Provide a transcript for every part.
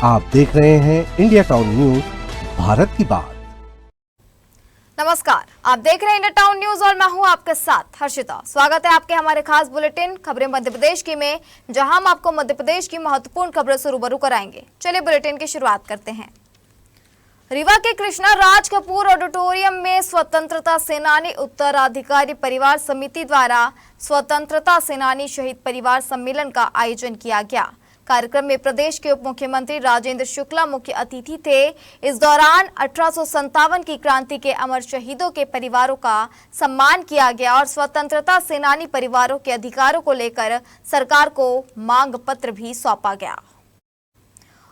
आप देख रहे हैं इंडिया टाउन न्यूज, भारत की बात। नमस्कार, आप देख रहे हैं इंडिया टाउन न्यूज और मैं हूं आपके साथ हर्षिता। स्वागत है आपके हमारे खास बुलेटिन खबरें मध्य प्रदेश की में, जहां हम आपको मध्य प्रदेश की महत्वपूर्ण खबरों से रूबरू कराएंगे। चलिए बुलेटिन की शुरुआत करते हैं। रीवा के कृष्णा राज कपूर ऑडिटोरियम में स्वतंत्रता सेनानी उत्तराधिकारी परिवार समिति द्वारा स्वतंत्रता सेनानी शहीद परिवार सम्मेलन का आयोजन किया गया। कार्यक्रम में प्रदेश के उप मुख्यमंत्री राजेंद्र शुक्ला मुख्य अतिथि थे। इस दौरान 1857 की क्रांति के अमर शहीदों के परिवारों का सम्मान किया गया और स्वतंत्रता सेनानी परिवारों के अधिकारों को लेकर सरकार को मांग पत्र भी सौंपा गया।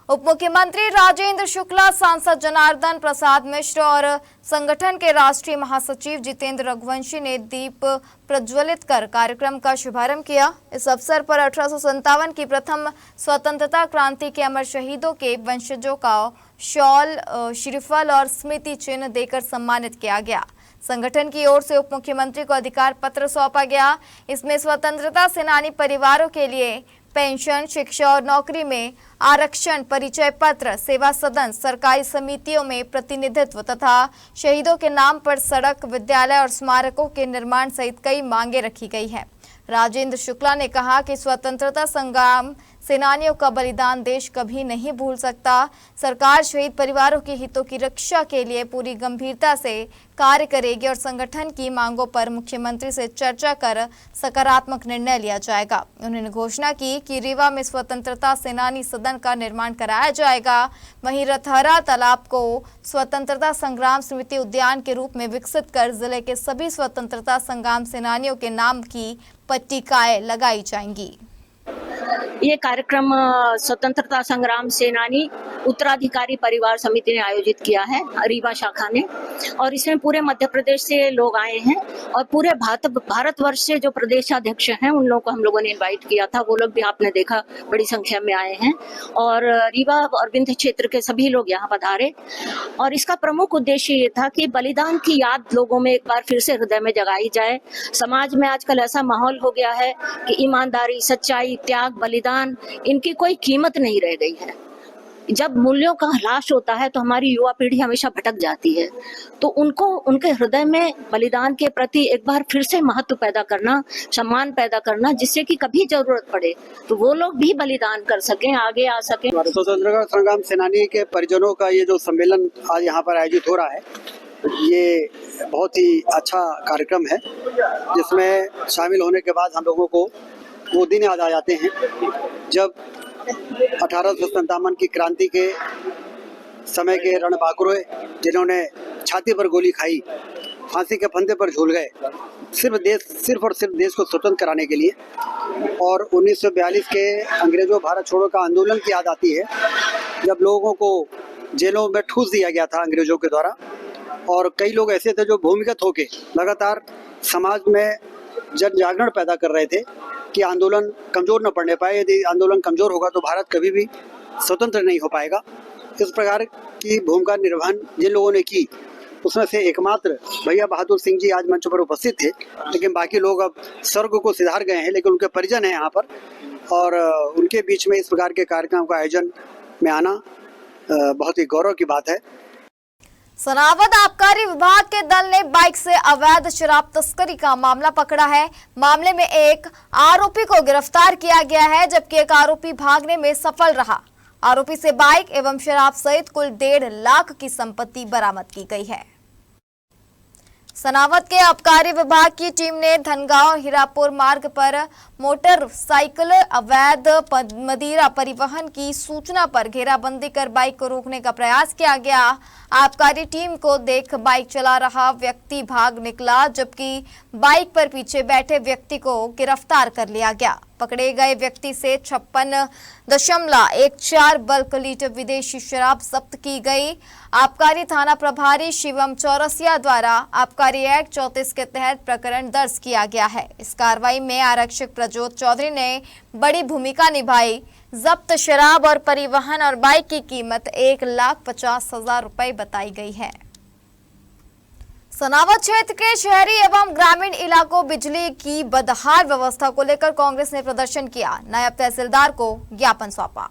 उप मुख्यमंत्री राजेंद्र शुक्ला, सांसद जनार्दन प्रसाद मिश्र और संगठन के राष्ट्रीय महासचिव जितेंद्र रघुवंशी ने दीप प्रज्वलित कर कार्यक्रम का शुभारंभ किया। इस अवसर पर 1857 की प्रथम स्वतंत्रता क्रांति के अमर शहीदों के वंशजों का शॉल, श्रीफल और स्मृति चिन्ह देकर सम्मानित किया गया। संगठन की ओर से उप मुख्यमंत्री को अधिकार पत्र सौंपा गया। इसमें स्वतंत्रता सेनानी परिवारों के लिए पेंशन, शिक्षा और नौकरी में आरक्षण, परिचय पत्र, सेवा सदन, सरकारी समितियों में प्रतिनिधित्व तथा शहीदों के नाम पर सड़क, विद्यालय और स्मारकों के निर्माण सहित कई मांगे रखी गई है। राजेंद्र शुक्ला ने कहा कि स्वतंत्रता संग्राम सेनानियों का बलिदान देश कभी नहीं भूल सकता। सरकार शहीद परिवारों के हितों की रक्षा के लिए पूरी गंभीरता से कार्य करेगी और संगठन की मांगों पर मुख्यमंत्री से चर्चा कर सकारात्मक निर्णय लिया जाएगा। उन्होंने घोषणा की कि रीवा में स्वतंत्रता सेनानी सदन का निर्माण कराया जाएगा। वहीं रथहरा तालाब को स्वतंत्रता संग्राम स्मृति उद्यान के रूप में विकसित कर जिले के सभी स्वतंत्रता संग्राम सेनानियों के नाम की पट्टिकाएं लगाई जाएंगी। ये कार्यक्रम स्वतंत्रता संग्राम सेनानी उत्तराधिकारी परिवार समिति ने आयोजित किया है, रीवा शाखा ने, और इसमें पूरे मध्य प्रदेश से लोग आए हैं और पूरे भारतवर्ष से जो प्रदेशाध्यक्ष हैं उन लोगों को हम लोगों ने इनवाइट किया था। वो लोग भी आपने देखा बड़ी संख्या में आए हैं और रीवा और विंध्य क्षेत्र के सभी लोग यहाँ पधारे। और इसका प्रमुख उद्देश्य ये था कि बलिदान की याद लोगों में एक बार फिर से हृदय में जगाई जाए। समाज में आजकल ऐसा माहौल हो गया है कि ईमानदारी, सच्चाई, त्याग, बलिदान, इनकी कोई कीमत नहीं रह गई है। जब मूल्यों का ह्रास होता है तो हमारी युवा पीढ़ी हमेशा भटक जाती है। तो उनको उनके हृदय में बलिदान के प्रति एक बार फिर से महत्व पैदा करना, सम्मान पैदा करना, जिससे कि कभी जरूरत पड़े तो वो लोग भी बलिदान कर सकें, आगे आ सकें। स्वतंत्रता संग्राम सेनानी के परिजनों का ये जो सम्मेलन आज यहाँ पर आयोजित हो रहा है, ये बहुत ही अच्छा कार्यक्रम है, जिसमें शामिल होने के बाद हम लोगों को वो दिन याद आ जाते हैं जब 1857 की क्रांति के समय के रणबांकुरे, जिन्होंने छाती पर गोली खाई, फांसी के फंदे पर झूल गए, सिर्फ और सिर्फ देश को स्वतंत्र कराने के लिए। और 1942 के अंग्रेजों भारत छोड़ो का आंदोलन की याद आती है, जब लोगों को जेलों में ठूस दिया गया था अंग्रेजों के द्वारा। और कई लोग ऐसे थे जो भूमिगत होके लगातार समाज में जन जागरण पैदा कर रहे थे कि आंदोलन कमजोर न पड़ने पाए। यदि आंदोलन कमजोर होगा तो भारत कभी भी स्वतंत्र नहीं हो पाएगा। इस प्रकार की भूमिका निर्वहन जिन लोगों ने की, उसमें से एकमात्र भैया बहादुर सिंह जी आज मंच पर उपस्थित थे, लेकिन बाकी लोग अब स्वर्ग को सिधार गए हैं, लेकिन उनके परिजन हैं यहाँ पर, और उनके बीच में इस प्रकार के कार्यक्रम का आयोजन में आना बहुत ही गौरव की बात है। सनावद आबकारी विभाग के दल ने बाइक से अवैध शराब तस्करी का मामला पकड़ा है। मामले में एक आरोपी को गिरफ्तार किया गया है, जबकि एक आरोपी भागने में सफल रहा। आरोपी से बाइक एवं शराब सहित कुल 1.5 लाख की संपत्ति बरामद की गई है। सनावद के आबकारी विभाग की टीम ने धनगांव हीरापुर मार्ग पर मोटरसाइकिल अवैध मदिरा परिवहन की सूचना पर घेराबंदी कर बाइक को रोकने का प्रयास किया गया। आबकारी टीम को देख बाइक चला रहा व्यक्ति भाग निकला, जबकि बाइक पर पीछे बैठे व्यक्ति को गिरफ्तार कर लिया गया। पकड़े गए व्यक्ति से 56.14 बल्क लीटर विदेशी शराब जब्त की गई। आबकारी थाना प्रभारी शिवम चौरसिया द्वारा आबकारी एक्ट 34 के तहत प्रकरण दर्ज किया गया है। इस कार्रवाई में आरक्षक प्रज्योत चौधरी ने बड़ी भूमिका निभाई। जब्त शराब और परिवहन और बाइक की कीमत 1,50,000 रुपए बताई गई है। सनावद क्षेत्र के शहरी एवं ग्रामीण इलाकों बिजली की बदहाल व्यवस्था को लेकर कांग्रेस ने प्रदर्शन किया। नायब तहसीलदार को ज्ञापन सौंपा।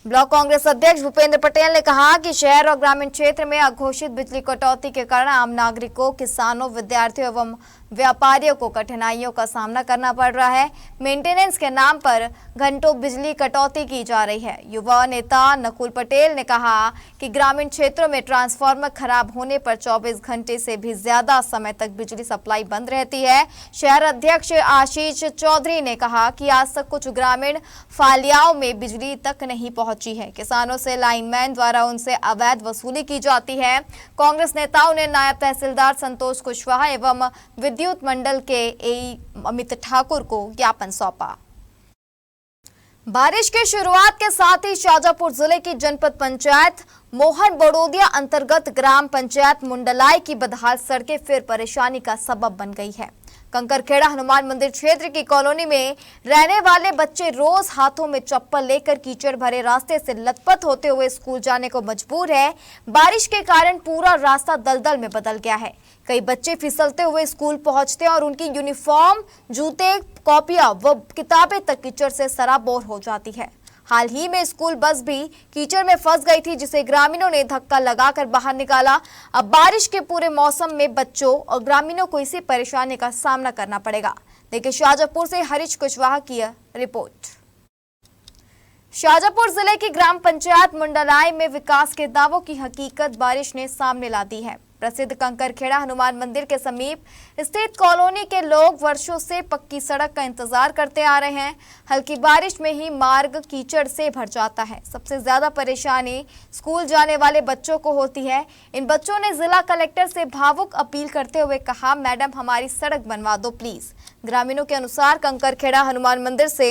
ब्लॉक कांग्रेस अध्यक्ष भूपेंद्र पटेल ने कहा कि शहर और ग्रामीण क्षेत्र में अघोषित बिजली कटौती के कारण आम नागरिकों, किसानों, विद्यार्थियों एवं व्यापारियों को कठिनाइयों का सामना करना पड़ रहा है। मेंटेनेंस के नाम पर घंटों बिजली कटौती की जा रही है। युवा नेता नकुल पटेल ने कहा कि ग्रामीण क्षेत्रों में ट्रांसफार्मर खराब होने पर 24 घंटे से भी ज्यादा समय तक बिजली सप्लाई बंद रहती है। शहर अध्यक्ष आशीष चौधरी ने कहा कि आज तक कुछ ग्रामीण फालियाओं में बिजली तक नहीं पहुंची है। किसानों से लाइनमैन द्वारा उनसे अवैध वसूली की जाती है। कांग्रेस नेताओं ने नायब तहसीलदार संतोष कुशवाहा एवं विद्युत मंडल के एई अमित ठाकुर को ज्ञापन सौंपा। बारिश की शुरुआत के साथ ही शाजापुर जिले की जनपद पंचायत मोहन बड़ोदिया अंतर्गत ग्राम पंचायत मुंडलाई की बदहाल सड़कें फिर परेशानी का सबब बन गई है। कंकरखेड़ा हनुमान मंदिर क्षेत्र की कॉलोनी में रहने वाले बच्चे रोज हाथों में चप्पल लेकर कीचड़ भरे रास्ते से लथपथ होते हुए स्कूल जाने को मजबूर है। बारिश के कारण पूरा रास्ता दलदल में बदल गया है। कई बच्चे फिसलते हुए स्कूल पहुंचते हैं और उनकी यूनिफॉर्म, जूते, कॉपियां व किताबें तक कीचड़ से सराबोर हो जाती है। हाल ही में स्कूल बस भी कीचड़ में फंस गई थी, जिसे ग्रामीणों ने धक्का लगाकर बाहर निकाला। अब बारिश के पूरे मौसम में बच्चों और ग्रामीणों को इसी परेशानी का सामना करना पड़ेगा। देखिए शाजापुर से हरीश कुशवाहा की रिपोर्ट। शाजापुर जिले की ग्राम पंचायत मुंडलाई में विकास के दावों की हकीकत बारिश ने सामने ला दी है। प्रसिद्ध कंकरखेड़ा हनुमान मंदिर के समीप स्थित कॉलोनी के लोग वर्षों से पक्की सड़क का इंतजार करते आ रहे हैं। हल्की बारिश में ही मार्ग कीचड़ से भर जाता है। सबसे ज्यादा परेशानी स्कूल जाने वाले बच्चों को होती है। इन बच्चों ने जिला कलेक्टर से भावुक अपील करते हुए कहा, मैडम हमारी सड़क बनवा दो प्लीज। ग्रामीणों के अनुसार कंकरखेड़ा हनुमान मंदिर से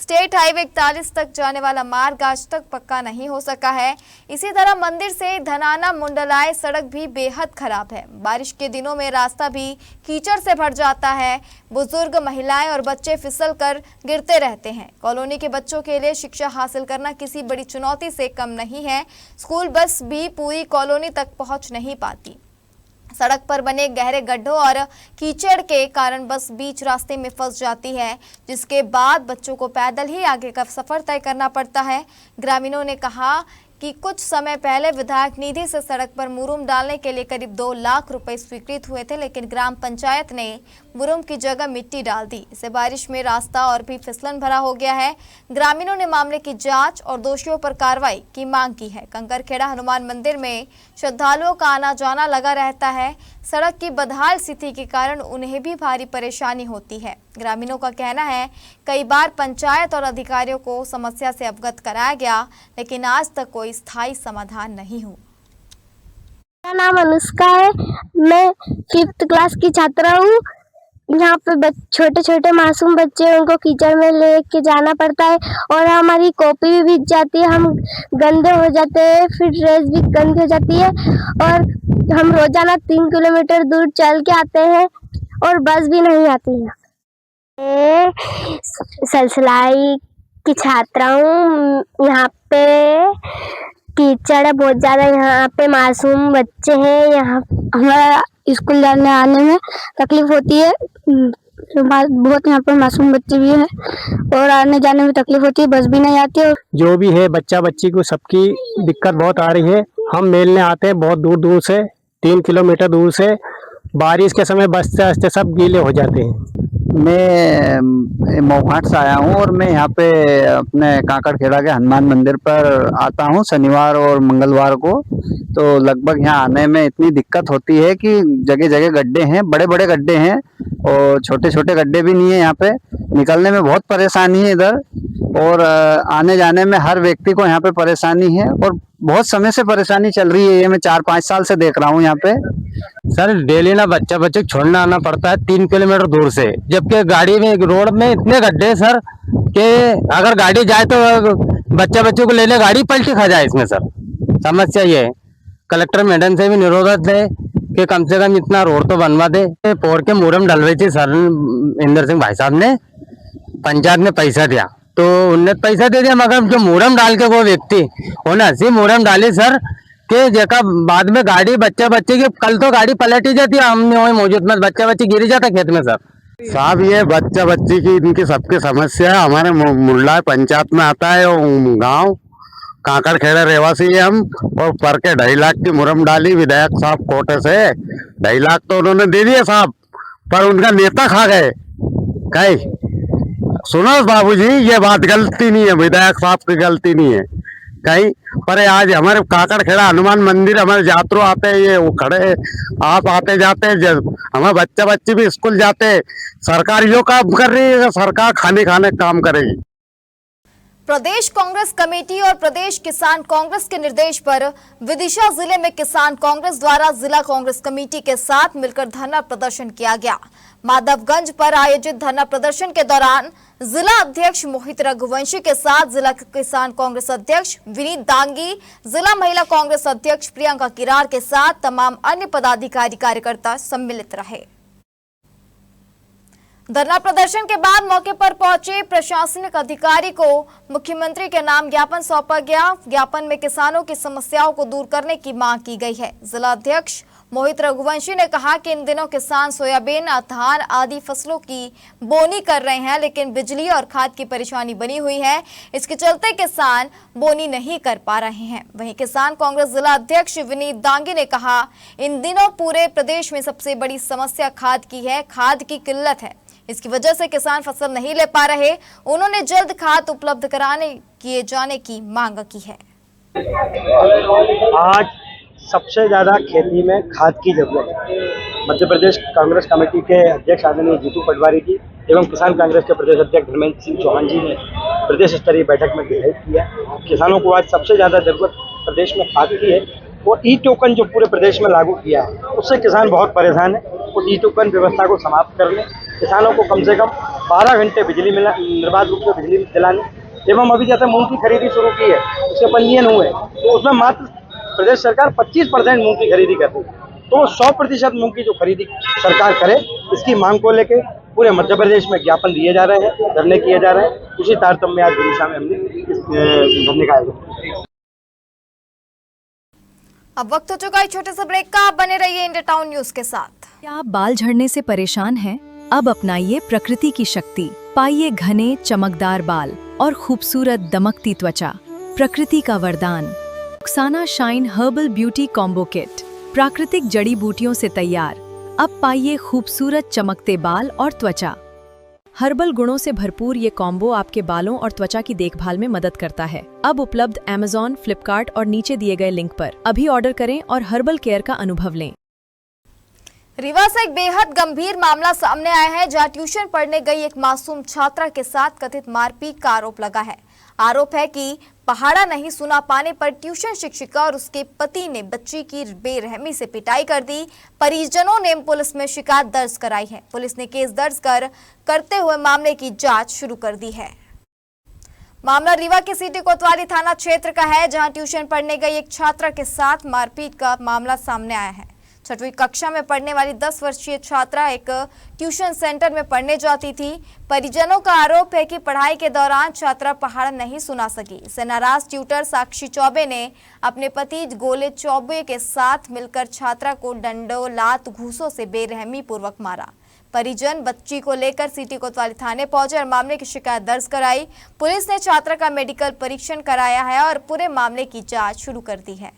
स्टेट हाईवे 41 तक जाने वाला मार्ग आज तक पक्का नहीं हो सका है। इसी तरह मंदिर से धनाना मुंडलाई सड़क भी बेहद खराब है। बारिश के दिनों में रास्ता भी कीचड़ से भर जाता है। बुजुर्ग, महिलाएं और बच्चे फिसल कर गिरते रहते हैं। कॉलोनी के बच्चों के लिए शिक्षा हासिल करना किसी बड़ी चुनौती से कम नहीं है। स्कूल बस भी पूरी कॉलोनी तक पहुंच नहीं पाती। सड़क पर बने गहरे गड्ढों और कीचड़ के कारण बस बीच रास्ते में फंस जाती है, जिसके बाद बच्चों को पैदल ही आगे का सफर तय करना पड़ता है। ग्रामीणों ने कहा कि कुछ समय पहले विधायक निधि से सड़क पर मुरुम डालने के लिए करीब 2 लाख रुपए स्वीकृत हुए थे, लेकिन ग्राम पंचायत ने मुरुम की जगह मिट्टी डाल दी। इससे बारिश में रास्ता और भी फिसलन भरा हो गया है। ग्रामीणों ने मामले की जांच और दोषियों पर कार्रवाई की मांग की है। कंकरखेड़ा हनुमान मंदिर में श्रद्धालुओं का आना जाना लगा रहता है। सड़क की बदहाल स्थिति के कारण उन्हें भी भारी परेशानी होती है। ग्रामीणों का कहना है कई बार पंचायत और अधिकारियों को समस्या से अवगत कराया गया, लेकिन आज तक कोई स्थायी समाधान नहीं हुआ। मेरा नाम अनुष्का है। मैं 5th क्लास की छात्रा हूँ। यहाँ पे छोटे छोटे मासूम बच्चे हैं, उनको कीचड़ में लेके जाना पड़ता है और हमारी कॉपी भी भीग जाती है, हम गंदे हो जाते हैं, फिर ड्रेस भी गंदी हो जाती है और हम रोजाना 3 किलोमीटर दूर चल के आते हैं और बस भी नहीं आती है। मैं सलसलाई की छात्रा हूँ। यहाँ पे कीचड़ है बहुत ज़्यादा, यहाँ पे मासूम बच्चे हैं, यहाँ हमारा स्कूल जाने आने में तकलीफ होती है। बहुत यहाँ पर मासूम बच्चे भी हैं और आने जाने में तकलीफ होती है, बस भी नहीं आती है। जो भी है बच्चा बच्ची को सबकी दिक्कत बहुत आ रही है। हम मिलने आते हैं बहुत दूर दूर से, 3 किलोमीटर दूर से। बारिश के समय बसते बसते सब गीले हो जाते हैं। मैं मोघाट से आया हूँ और मैं यहाँ पे अपने काकड़खेड़ा के हनुमान मंदिर पर आता हूँ शनिवार और मंगलवार को। तो लगभग यहाँ आने में इतनी दिक्कत होती है कि जगह जगह गड्ढे हैं, बड़े बड़े गड्ढे हैं और छोटे छोटे गड्ढे भी नहीं है। यहाँ पे निकलने में बहुत परेशानी है इधर, और आने जाने में हर व्यक्ति को यहाँ पे परेशानी है और बहुत समय से परेशानी चल रही है। ये मैं 4-5 साल से देख रहा हूँ यहाँ पे। सर डेली ना बच्चा बच्चे को छोड़ना आना पड़ता है 3 किलोमीटर दूर से, जबकि गाड़ी में रोड में इतने गड्ढे हैं सर कि अगर गाड़ी जाए तो बच्चा बच्चों को लेने गाड़ी पलटी खा जाए। इसमें सर समस्या ये है। कलेक्टर मैडम से भी निरोधक है कि कम से कम इतना रोड तो बनवा दे। पोर के मुरम डलवाई थी सर इंदर सिंह भाई साहब ने, पंचायत ने पैसा दिया तो उनने पैसा दे दिया, मगर जो मुरम डाल के वो व्यक्ति उन्हें ऐसी मुरम डाली सर कि जगह बाद में गाड़ी बच्चा बच्चे की कल तो गाड़ी पलट ही जाती है। हमने वही मौजूद में बच्चा बच्ची गिर जाता खेत में सर। साहब ये बच्चा बच्ची की इनकी सबकी समस्या है। हमारे मुल्ला पंचायत में आता है गांव, काकड़ खेड़ा रहवासी है हम, और पर के 2.5 लाख की मुरम डाली विधायक साहब कोटे से। 2.5 लाख तो उन्होंने दे दिए साहब, पर उनका नेता खा गए। कहीं सुनो बाबूजी, ये बात गलती नहीं है, विधायक साहब की गलती नहीं है कहीं पर। आज हमारे काकड़ खेड़ा हनुमान मंदिर हमारे यात्रु आते हैं, ये वो खड़े आप आते जाते हैं, हमारे बच्चा बच्ची भी स्कूल जाते हैं। सरकार यो काम कर रही है, सरकार खाने काम करेगी। प्रदेश कांग्रेस कमेटी और प्रदेश किसान कांग्रेस के निर्देश पर विदिशा जिले में किसान कांग्रेस द्वारा जिला कांग्रेस कमेटी के साथ मिलकर धरना प्रदर्शन किया गया। माधवगंज पर आयोजित धरना प्रदर्शन के दौरान जिला अध्यक्ष मोहित रघुवंशी के साथ जिला किसान कांग्रेस अध्यक्ष विनीत दांगी, जिला महिला कांग्रेस अध्यक्ष प्रियंका किरार के साथ तमाम अन्य पदाधिकारी कार्यकर्ता सम्मिलित रहे। धरना प्रदर्शन के बाद मौके पर पहुंचे प्रशासनिक अधिकारी को मुख्यमंत्री के नाम ज्ञापन सौंपा गया। ज्ञापन में किसानों की समस्याओं को दूर करने की मांग की गई है। जिला अध्यक्ष मोहित रघुवंशी ने कहा कि इन दिनों किसान सोयाबीन, धान आदि फसलों की बोनी कर रहे हैं, लेकिन बिजली और खाद की परेशानी बनी हुई है। इसके चलते किसान बोनी नहीं कर पा रहे हैं। वहीं किसान कांग्रेस जिला अध्यक्ष विनीत दांगी ने कहा, इन दिनों पूरे प्रदेश में सबसे बड़ी समस्या खाद की है। खाद की किल्लत है, इसकी वजह से किसान फसल नहीं ले पा रहे। उन्होंने जल्द खाद उपलब्ध किए जाने की मांग की है। आज सबसे ज़्यादा खेती में खाद की जरूरत है। मध्य प्रदेश कांग्रेस कमेटी के अध्यक्ष आदरणीय जीतू पटवारी जी एवं किसान कांग्रेस के प्रदेश अध्यक्ष धर्मेंद्र सिंह चौहान जी ने प्रदेश स्तरीय बैठक में डिसाइड किया। किसानों को आज सबसे ज़्यादा जरूरत प्रदेश में खाद की है। वो ई टोकन जो पूरे प्रदेश में लागू किया है, उससे किसान बहुत परेशान है। उस ई टोकन व्यवस्था को समाप्त करने, किसानों को कम से कम 12 घंटे बिजली मिला, निर्बाध रूप से बिजली दिलाने एवं अभी जैसे मूंग की खरीदी शुरू की है, उसके पंजीयन हुए, तो उसमें मात्र प्रदेश सरकार 25% मूंग की खरीदी कर रही है। तो 100% मूंग की जो खरीदी सरकार करे, इसकी मांग को लेके पूरे मध्य प्रदेश में ज्ञापन दिए जा रहे हैं, धरने किए जा रहे हैं। उसी तारतम्य में आज विदिशा में हमने इस धरने का आयोजन। अब वक्त हो चुका है छोटे से ब्रेक का। आप बने रहिए इंडिया टाउन न्यूज के साथ। क्या आप बाल झड़ने से परेशान हैं? अब अपनाइए प्रकृति की शक्ति, पाइए घने चमकदार बाल और खूबसूरत दमकती त्वचा। प्रकृति का वरदान Rukhsana shine herbal beauty combo kit, प्राकृतिक जड़ी बूटियों से तैयार। अब पाइए खूबसूरत चमकते बाल और त्वचा। हर्बल गुणों से भरपूर ये कॉम्बो आपके बालों और त्वचा की देखभाल में मदद करता है। अब उपलब्ध Amazon, फ्लिपकार्ट और नीचे दिए गए लिंक पर अभी ऑर्डर करें और हर्बल केयर का अनुभव लें। रीवा से एक बेहद गंभीर मामला सामने आया है, जहां ट्यूशन पढ़ने गई एक मासूम छात्रा के साथ कथित मारपीट का आरोप लगा है। आरोप है कि पहाड़ा नहीं सुना पाने पर ट्यूशन शिक्षिका और उसके पति ने बच्ची की बेरहमी से पिटाई कर दी। परिजनों ने पुलिस में शिकायत दर्ज कराई है। पुलिस ने केस दर्ज करते हुए मामले की जांच शुरू कर दी है। मामला रीवा के सिटी कोतवाली थाना क्षेत्र का है, जहां ट्यूशन पढ़ने गई एक छात्रा के साथ मारपीट का मामला सामने आया है। 6वीं कक्षा में पढ़ने वाली 10 वर्षीय छात्रा एक ट्यूशन सेंटर में पढ़ने जाती थी। परिजनों का आरोप है कि पढ़ाई के दौरान छात्रा पहाड़ा नहीं सुना सकी। इससे नाराज ट्यूटर साक्षी चौबे ने अपने पति गोले चौबे के साथ मिलकर छात्रा को डंडों, लात, घूसों से बेरहमी पूर्वक मारा। परिजन बच्ची को लेकर सिटी कोतवाली थाने पहुंचे और मामले की शिकायत दर्ज कराई। पुलिस ने छात्रा का मेडिकल परीक्षण कराया है और पूरे मामले की जाँच शुरू कर दी है।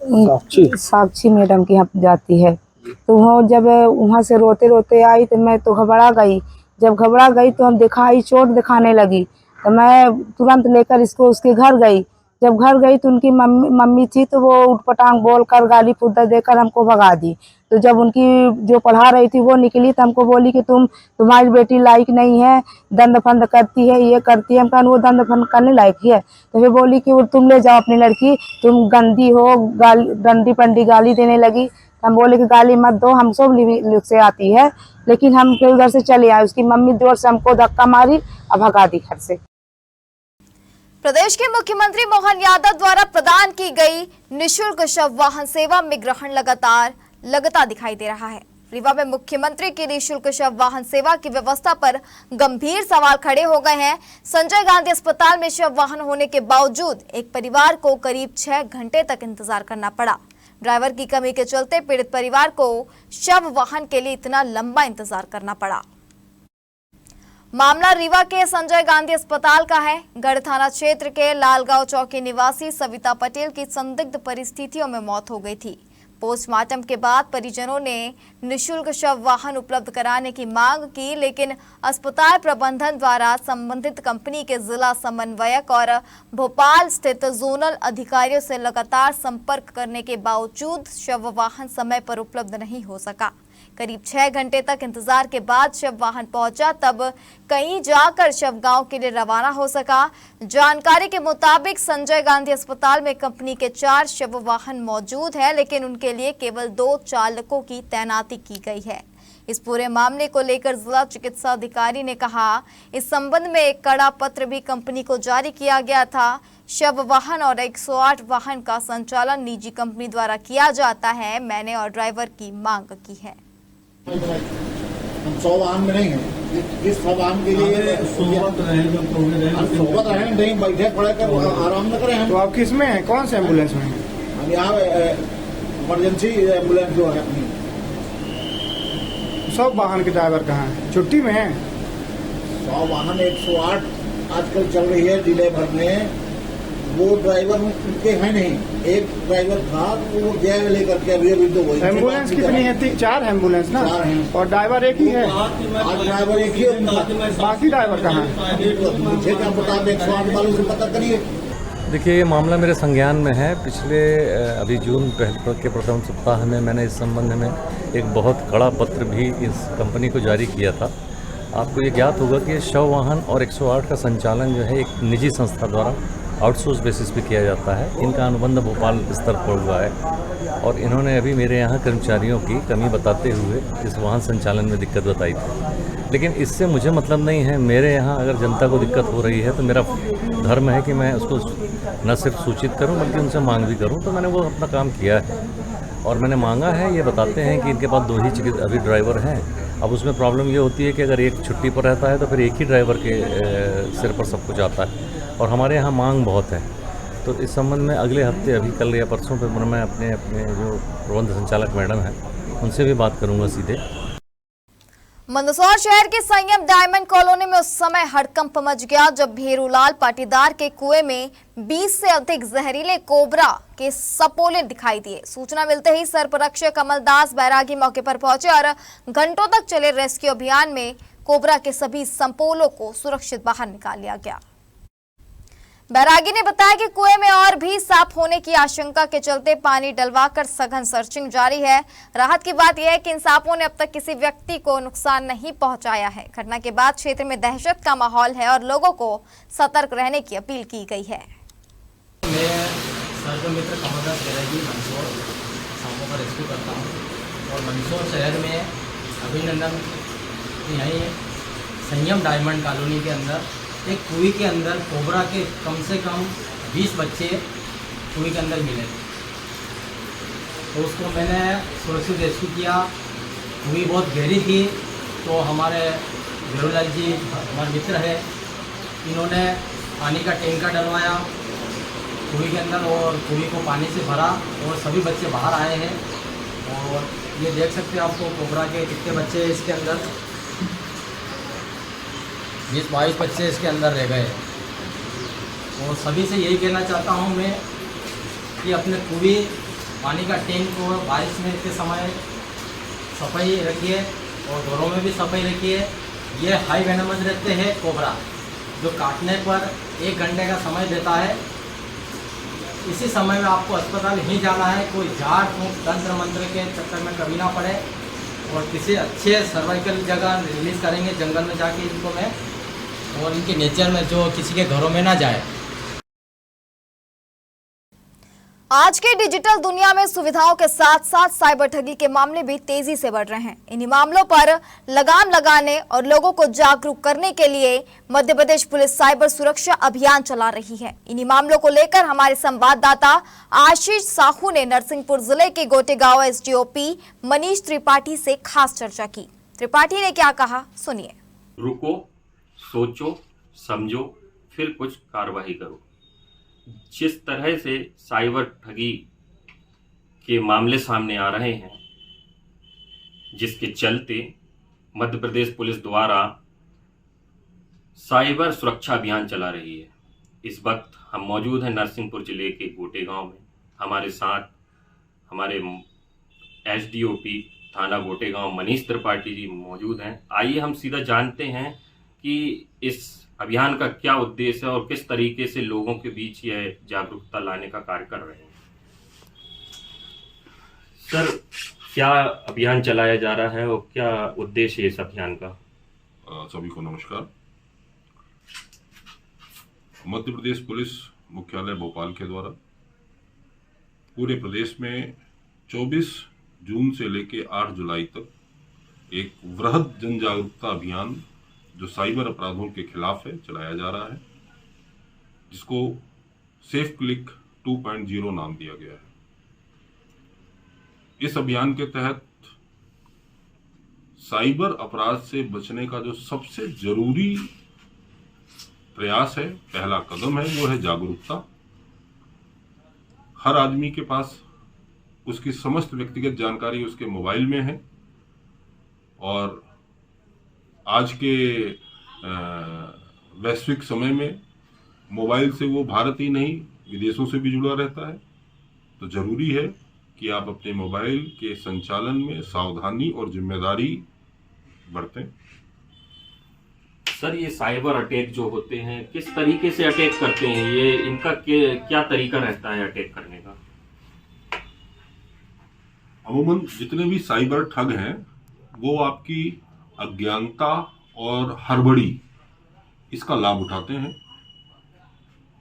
साक्षी मैडम के यहाँ जाती है, तो वो जब वहाँ से रोते रोते आई तो मैं तो घबरा गई। जब घबरा गई तो हम दिखाई चोट दिखाने लगी, तो मैं तुरंत लेकर इसको उसके घर गई। जब घर गई तो उनकी मम्मी थी, तो वो उठपटांग बोलकर गाली फुद्दा देकर हमको भगा दी। तो जब उनकी जो पढ़ा रही थी वो निकली तो हमको बोली कि तुम्हारी बेटी लायक नहीं है, दंड फंद करती है, ये करती है। हम कहा वो दंड फंद करने लायक है। तो फिर बोली कि तुम ले जाओ अपनी लड़की, तुम गंदी हो, डंडी पंडी गाली देने लगी। हम बोले कि गाली मत दो, हम सब लिख से आती है, लेकिन हम उधर से चले आए। उसकी मम्मी जोर से हमको धक्का मारी और भगा दी घर से। प्रदेश के मुख्यमंत्री मोहन यादव द्वारा प्रदान की गई निःशुल्क शव वाहन सेवा में ग्रहण लगातार लगता दिखाई दे रहा है। रीवा में मुख्यमंत्री की निःशुल्क शव वाहन सेवा की व्यवस्था पर गंभीर सवाल खड़े हो गए हैं। संजय गांधी अस्पताल में शव वाहन होने के बावजूद एक परिवार को करीब 6 घंटे तक इंतजार करना पड़ा। ड्राइवर की कमी के चलते पीड़ित परिवार को शव वाहन के लिए इतना लंबा इंतजार करना पड़ा। मामला रीवा के संजय गांधी अस्पताल का है। गढ़ थाना क्षेत्र के लालगांव चौकी निवासी सविता पटेल की संदिग्ध परिस्थितियों में मौत हो गई थी। पोस्टमार्टम के बाद परिजनों ने निशुल्क शव वाहन उपलब्ध कराने की मांग की, लेकिन अस्पताल प्रबंधन द्वारा संबंधित कंपनी के जिला समन्वयक और भोपाल स्थित जोनल अधिकारियों से लगातार संपर्क करने के बावजूद शव वाहन समय पर उपलब्ध नहीं हो सका। करीब 6 घंटे तक इंतजार के बाद शव वाहन पहुंचा, तब कहीं जाकर शव गांव के लिए रवाना हो सका। जानकारी के मुताबिक संजय गांधी अस्पताल में कंपनी के 4 शव वाहन मौजूद है, लेकिन उनके लिए केवल 2 चालकों की तैनाती की गई है। इस पूरे मामले को लेकर जिला चिकित्सा अधिकारी ने कहा, इस संबंध में एक कड़ा पत्र भी कंपनी को जारी किया गया था। शव वाहन और 108 वाहन का संचालन निजी कंपनी द्वारा किया जाता है। मैंने और ड्राइवर की मांग की है। हम 100 वाहन में नहीं है, इस 100 वाहन के लिए सोबत रहें, नहीं बैठे पड़े कर आराम न करें। हम तो आप किस में हैं, कौन से एम्बुलेंस में? हम यहाँ इमरजेंसी एम्बुलेंस जो है अपनी। 100 वाहन के ड्राइवर कहाँ हैं, छुट्टी में हैं? 100 वाहन 108 आजकल चल रही है जिले भर में। वो ड्राइवर उनके हैं नहीं, एक ड्राइवर था वो गया लेकर के अभी तो वही। एम्बुलेंस कितनी है? 4 एम्बुलेंस ना? 4 हैं। और ड्राइवर एक ही है? आज ड्राइवर एक ही है, बाकी ड्राइवर कहाँ है? मुझे क्या पता, 108 वालों से पता करिए। देखिए, ये मामला मेरे संज्ञान में है। पिछले अभी जून के प्रथम सप्ताह में मैंने इस संबंध में एक बहुत कड़ा पत्र भी इस कंपनी को जारी किया था। आपको ये ज्ञात होगा कि शव वाहन और 108 का संचालन जो है एक निजी संस्था द्वारा आउटसोर्स बेसिस पे किया जाता है। इनका अनुबंध भोपाल स्तर पर हुआ है और इन्होंने अभी मेरे यहाँ कर्मचारियों की कमी बताते हुए इस वाहन संचालन में दिक्कत बताई थी। लेकिन इससे मुझे मतलब नहीं है। मेरे यहाँ अगर जनता को दिक्कत हो रही है तो मेरा धर्म है कि मैं उसको न सिर्फ सूचित करूँ बल्कि उनसे मांग भी करूँ। तो मैंने वो अपना काम किया है और मैंने मांगा है। ये बताते हैं कि इनके पास 2 ही अभी ड्राइवर हैं। अब उसमें प्रॉब्लम ये होती है कि अगर एक छुट्टी पर रहता है तो फिर एक ही ड्राइवर के सिर पर सब कुछ आता है और हमारे यहाँ मांग बहुत है। तो इस संबंध में अगले हफ्ते अभी कल या परसों पे मैं अपने जो प्रबंध संचालक मैडम हैं उनसे भी बात करूँगा सीधे। मंदसौर शहर के संयम डायमंड कॉलोनी में उस समय हड़कंप मच गया जब भेरूलाल पाटीदार के कुएं में 20 से अधिक जहरीले कोबरा के सपोले दिखाई दिए। सूचना मिलते ही सर्परक्षक कमलदास बैरागी मौके पर पहुंचे और घंटों तक चले रेस्क्यू अभियान में कोबरा के सभी संपोलों को सुरक्षित बाहर निकाल लिया गया। बैरागी ने बताया कि कुएं में और भी सांप होने की आशंका के चलते पानी डलवाकर सघन सर्चिंग जारी है। राहत की बात यह है कि इन सांपों ने अब तक किसी व्यक्ति को नुकसान नहीं पहुंचाया है। घटना के बाद क्षेत्र में दहशत का माहौल है और लोगों को सतर्क रहने की अपील की गई है। मैं सर्पमित्र कमलदास बैरागी मंदसौर सांपों का रेस्क्यू करता हूँ और मंदसौर शहर में अभिनंदन यहीं संयम डायमंड कॉलोनी के अंदर एक कुएं के अंदर कोबरा के कम से कम 20 बच्चे कुएं के अंदर मिले। तो उसको मैंने सुरक्षित रेस्क्यू किया। कुएं बहुत गहरी थी तो हमारे भेरूलाल जी हमारे मित्र है, इन्होंने पानी का टैंकर डलवाया कुएं के अंदर और कुएं को पानी से भरा और सभी बच्चे बाहर आए हैं। और ये देख सकते हैं आपको कोबरा के कितने बच्चे इसके अंदर 20-22 बच्चे इसके अंदर रह गए। और सभी से यही कहना चाहता हूँ मैं कि अपने कुएं पानी का टैंक को बारिश में के समय सफाई रखिए और घरों में भी सफाई रखिए। ये हाई वेनमस रहते हैं कोबरा जो काटने पर 1 घंटे का समय देता है। इसी समय में आपको अस्पताल ही जाना है, कोई झाड़ फूंक तंत्र मंत्र के चक्कर में कभी ना पड़े और किसी अच्छे सर्वाइकल जगह रिलीज़ करेंगे जंगल में जाके इनको मैं, और इनके नेचर में जो किसी के घरों में ना जाए। आज की डिजिटल दुनिया में सुविधाओं के साथ साथ साइबर ठगी के मामले भी तेजी से बढ़ रहे हैं। इन्हीं मामलों पर लगाम लगाने और लोगों को जागरूक करने के लिए मध्य प्रदेश पुलिस साइबर सुरक्षा अभियान चला रही है। इन्हीं मामलों को लेकर हमारे संवाददाता आशीष साहू ने नरसिंहपुर जिले के गोटेगांव एसडीओपी मनीष त्रिपाठी से खास चर्चा की। त्रिपाठी ने क्या कहा, सुनिए। रुको, सोचो, समझो, फिर कुछ कार्रवाई करो। जिस तरह से साइबर ठगी के मामले सामने आ रहे हैं, जिसके चलते मध्य प्रदेश पुलिस द्वारा साइबर सुरक्षा अभियान चला रही है। इस वक्त हम मौजूद हैं नरसिंहपुर जिले के गोटे गांव में। हमारे साथ हमारे एसडीओपी थाना गोटे गांव मनीष त्रिपाठी जी मौजूद हैं। आइए हम सीधा जानते हैं कि इस अभियान का क्या उद्देश्य है और किस तरीके से लोगों के बीच यह जागरूकता लाने का कार्य कर रहे हैं। सर, क्या अभियान चलाया जा रहा है और क्या उद्देश्य है इस अभियान का? सभी को नमस्कार। मध्य प्रदेश पुलिस मुख्यालय भोपाल के द्वारा पूरे प्रदेश में 24 जून से लेकर 8 जुलाई तक एक वृहद जन जागरूकता अभियान जो साइबर अपराधों के खिलाफ है चलाया जा रहा है, जिसको सेफ क्लिक 2.0 नाम दिया गया है। इस अभियान के तहत साइबर अपराध से बचने का जो सबसे जरूरी प्रयास है, पहला कदम है, वो है जागरूकता। हर आदमी के पास उसकी समस्त व्यक्तिगत जानकारी उसके मोबाइल में है और आज के वैश्विक समय में मोबाइल से वो भारत ही नहीं विदेशों से भी जुड़ा रहता है। तो जरूरी है कि आप अपने मोबाइल के संचालन में सावधानी और जिम्मेदारी बरतें। सर, ये साइबर अटैक जो होते हैं किस तरीके से अटैक करते हैं? ये इनका क्या तरीका रहता है अटैक करने का? अमूमन जितने भी साइबर ठग हैं वो आपकी अज्ञानता और हड़बड़ी इसका लाभ उठाते हैं।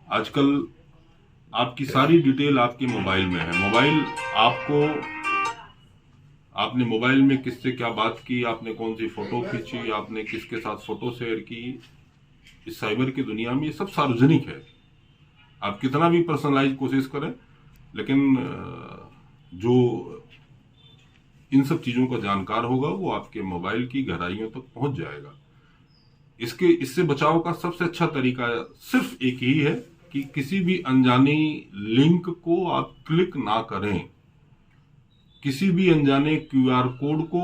आजकल आपकी सारी डिटेल आपके मोबाइल में है। मोबाइल आपने मोबाइल में किससे क्या बात की, आपने कौन सी फोटो खींची, आपने किसके साथ फोटो शेयर की, इस साइबर की दुनिया में ये सब सार्वजनिक है। आप कितना भी पर्सनलाइज कोशिश करें, लेकिन जो इन सब चीजों का जानकार होगा वो आपके मोबाइल की गहराइयों तक पहुंच जाएगा। इससे बचाव का सबसे अच्छा तरीका सिर्फ एक ही है कि किसी भी अनजानी लिंक को आप क्लिक ना करें। किसी भी अनजाने QR कोड को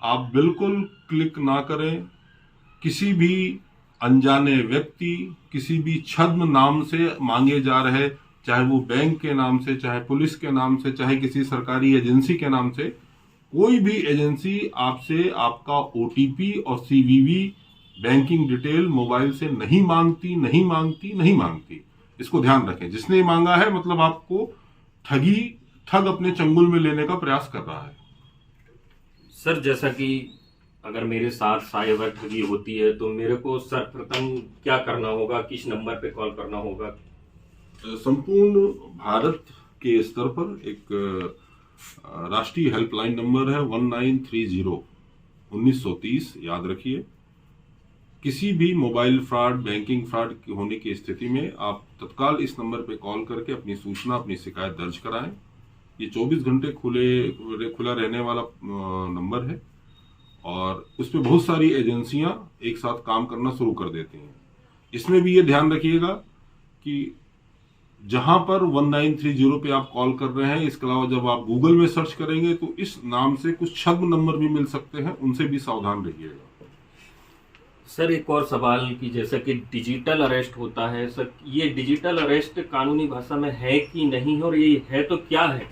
आप बिल्कुल क्लिक ना करें। किसी भी अनजाने व्यक्ति, किसी भी छद्म नाम से मांगे जा रहे, चाहे वो बैंक के नाम से, चाहे पुलिस के नाम से, चाहे किसी सरकारी एजेंसी के नाम से, कोई भी एजेंसी आपसे आपका OTP और CVV बैंकिंग डिटेल मोबाइल से नहीं मांगती। इसको ध्यान रखें। जिसने मांगा है मतलब आपको ठग अपने चंगुल में लेने का प्रयास कर रहा है। सर, जैसा कि अगर मेरे साथ साइबर ठगी होती है तो मेरे को सर्वप्रथम क्या करना होगा, किस नंबर पे कॉल करना होगा? संपूर्ण भारत के स्तर पर एक राष्ट्रीय हेल्पलाइन नंबर है 1930 1930, याद रखिए। किसी भी मोबाइल फ्रॉड, बैंकिंग फ्रॉड होने की स्थिति में आप तत्काल इस नंबर पर कॉल करके अपनी सूचना, अपनी शिकायत दर्ज कराएं। ये 24 घंटे खुला रहने वाला नंबर है और उस पर बहुत सारी एजेंसियां एक साथ काम करना शुरू कर देती हैं। इसमें भी ये ध्यान रखिएगा कि जहां पर 1930 पे आप कॉल कर रहे हैं, इसके अलावा जब आप गूगल में सर्च करेंगे तो इस नाम से कुछ छद्म नंबर भी मिल सकते हैं, उनसे भी सावधान रहिएगा। सर, एक और सवाल कि जैसा कि डिजिटल अरेस्ट होता है, सर ये डिजिटल अरेस्ट कानूनी भाषा में है कि नहीं, और ये है तो क्या है?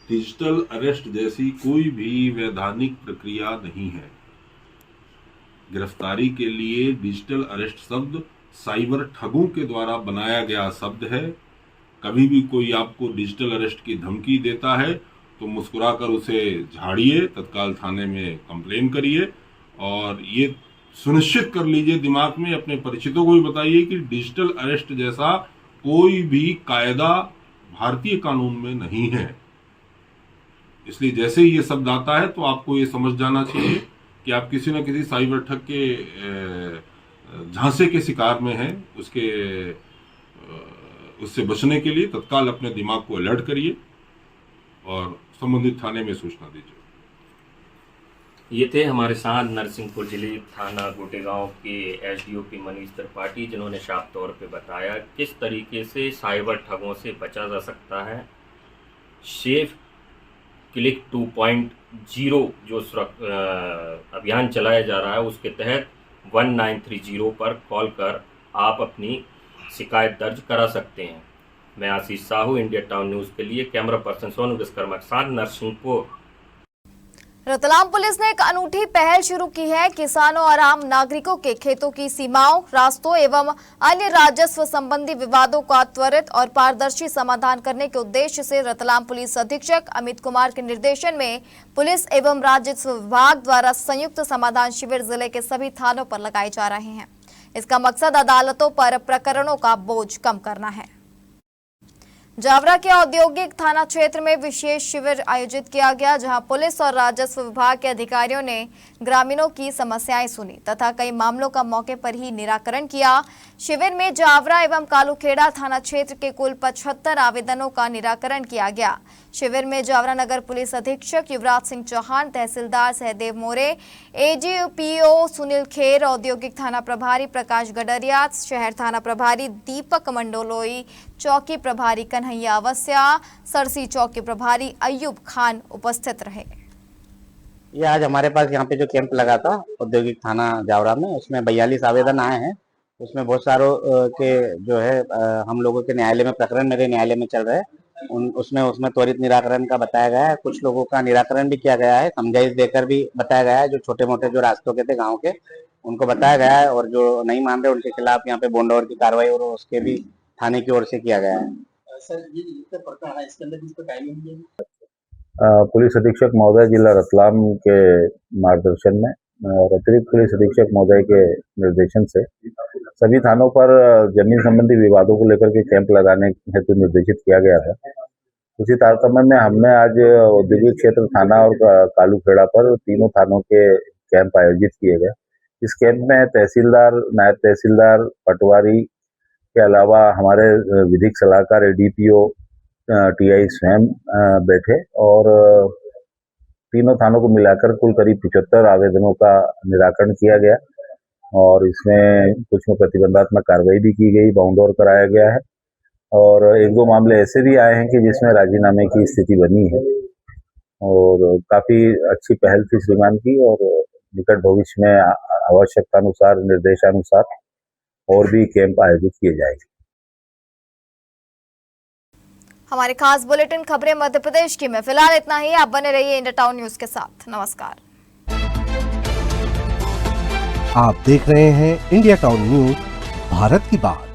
डिजिटल अरेस्ट जैसी कोई भी वैधानिक प्रक्रिया नहीं है। गिरफ्तारी के लिए डिजिटल अरेस्ट शब्द साइबर ठगों के द्वारा बनाया गया शब्द है। कभी भी कोई आपको डिजिटल अरेस्ट की धमकी देता है तो मुस्कुराकर उसे झाड़िए, तत्काल थाने में कंप्लेन करिए और ये सुनिश्चित कर लीजिए दिमाग में, अपने परिचितों को भी बताइए कि डिजिटल अरेस्ट जैसा कोई भी कायदा भारतीय कानून में नहीं है। इसलिए जैसे ही ये शब्द आता है तो आपको ये समझ जाना चाहिए कि आप किसी न किसी साइबर ठग के झांसे के शिकार में हैं। उससे बचने के लिए तत्काल अपने दिमाग को अलर्ट करिए और संबंधित थाने में सूचना दीजिए। ये थे हमारे साथ नरसिंहपुर जिले थाना गोटे गांव के एसडीओपी मनीष त्रिपाठी, जिन्होंने साफ तौर पे बताया किस तरीके से साइबर ठगों से बचा जा सकता है। सेफ क्लिक 2.0 जो अभियान चलाया जा रहा है उसके तहत 1930 पर कॉल कर आप अपनी शिकायत दर्ज करा सकते हैं। मैं आशीष साहू, इंडिया टाउन न्यूज़ के लिए कैमरा पर्सन सोनू विश्वकर्मा के साथ नरसिंहपुर। रतलाम पुलिस ने एक अनूठी पहल शुरू की है। किसानों और आम नागरिकों के खेतों की सीमाओं, रास्तों एवं अन्य राजस्व संबंधी विवादों का त्वरित और पारदर्शी समाधान करने के उद्देश्य से रतलाम पुलिस अधीक्षक अमित कुमार के निर्देशन में पुलिस एवं राजस्व विभाग द्वारा संयुक्त समाधान शिविर जिले के सभी थानों पर लगाए जा रहे हैं। इसका मकसद अदालतों पर प्रकरणों का बोझ कम करना है। जावरा के औद्योगिक थाना क्षेत्र में विशेष शिविर आयोजित किया गया, जहां पुलिस और राजस्व विभाग के अधिकारियों ने ग्रामीणों की समस्याएं सुनी तथा कई मामलों का मौके पर ही निराकरण किया। शिविर में जावरा एवं कालूखेड़ा थाना क्षेत्र के कुल 75 आवेदनों का निराकरण किया गया। शिविर में जावरा नगर पुलिस अधीक्षक युवराज सिंह चौहान, तहसीलदार सहदेव मोरे, एजीपीओ सुनील खेर, औद्योगिक थाना प्रभारी प्रकाश गडरिया, शहर थाना प्रभारी दीपक मंडोलोई, चौकी प्रभारी कन्हैया अवस्या, सरसी चौकी प्रभारी अयूब खान उपस्थित रहे। ये आज हमारे पास यहाँ पे जो कैंप लगा था औद्योगिक थाना जावरा में, उसमें 42 आवेदन आए हैं। उसमें बहुत सारों के जो है हम लोगों के न्यायालय में प्रकरण मेरे न्यायालय में चल रहे हैं, उसमें त्वरित निराकरण का बताया गया है। कुछ लोगों का निराकरण भी किया गया है, समझाइश देकर भी बताया गया है। जो छोटे मोटे जो रास्तों के थे गाँव के, उनको बताया गया है, और जो नहीं मान रहे उनके खिलाफ यहाँ पे बॉन्ड की कार्रवाई और उसके भी थाने की ओर से किया गया है। सर, ये प्रकरण है, इसके अंदर किसको टाइमिंग पुलिस अधीक्षक महोदय जिला रतलाम के मार्गदर्शन में और अतिरिक्त पुलिस अधीक्षक महोदय के निर्देशन से सभी थानों पर जमीन संबंधी विवादों को लेकर के कैंप लगाने हेतु निर्देशित किया गया था। उसी तारतम्य में हमने आज औद्योगिक क्षेत्र थाना और कालूखेड़ा पर तीनों थानों के कैंप आयोजित किए गए। इस कैंप में तहसीलदार, नायब तहसीलदार, पटवारी के अलावा हमारे विधिक सलाहकार, एडीपीओ, टीआई स्वयं बैठे और तीनों थानों को मिलाकर कुल करीब 75 आवेदनों का निराकरण किया गया और इसमें कुछ में प्रतिबंधात्मक कार्रवाई भी की गई, बाउंड ओवर कराया गया है और एक दो मामले ऐसे भी आए हैं कि जिसमें राजीनामे की स्थिति बनी है और काफी अच्छी पहल थी श्रीमान की और निकट भविष्य में आवश्यकतानुसार, निर्देशानुसार और भी कैंप आयोजित किए जाएंगे। हमारे खास बुलेटिन खबरें मध्य प्रदेश की में फिलहाल इतना ही। आप बने रहिए इंडिया टाउन न्यूज के साथ। नमस्कार। आप देख रहे हैं इंडिया टाउन न्यूज, भारत की बात।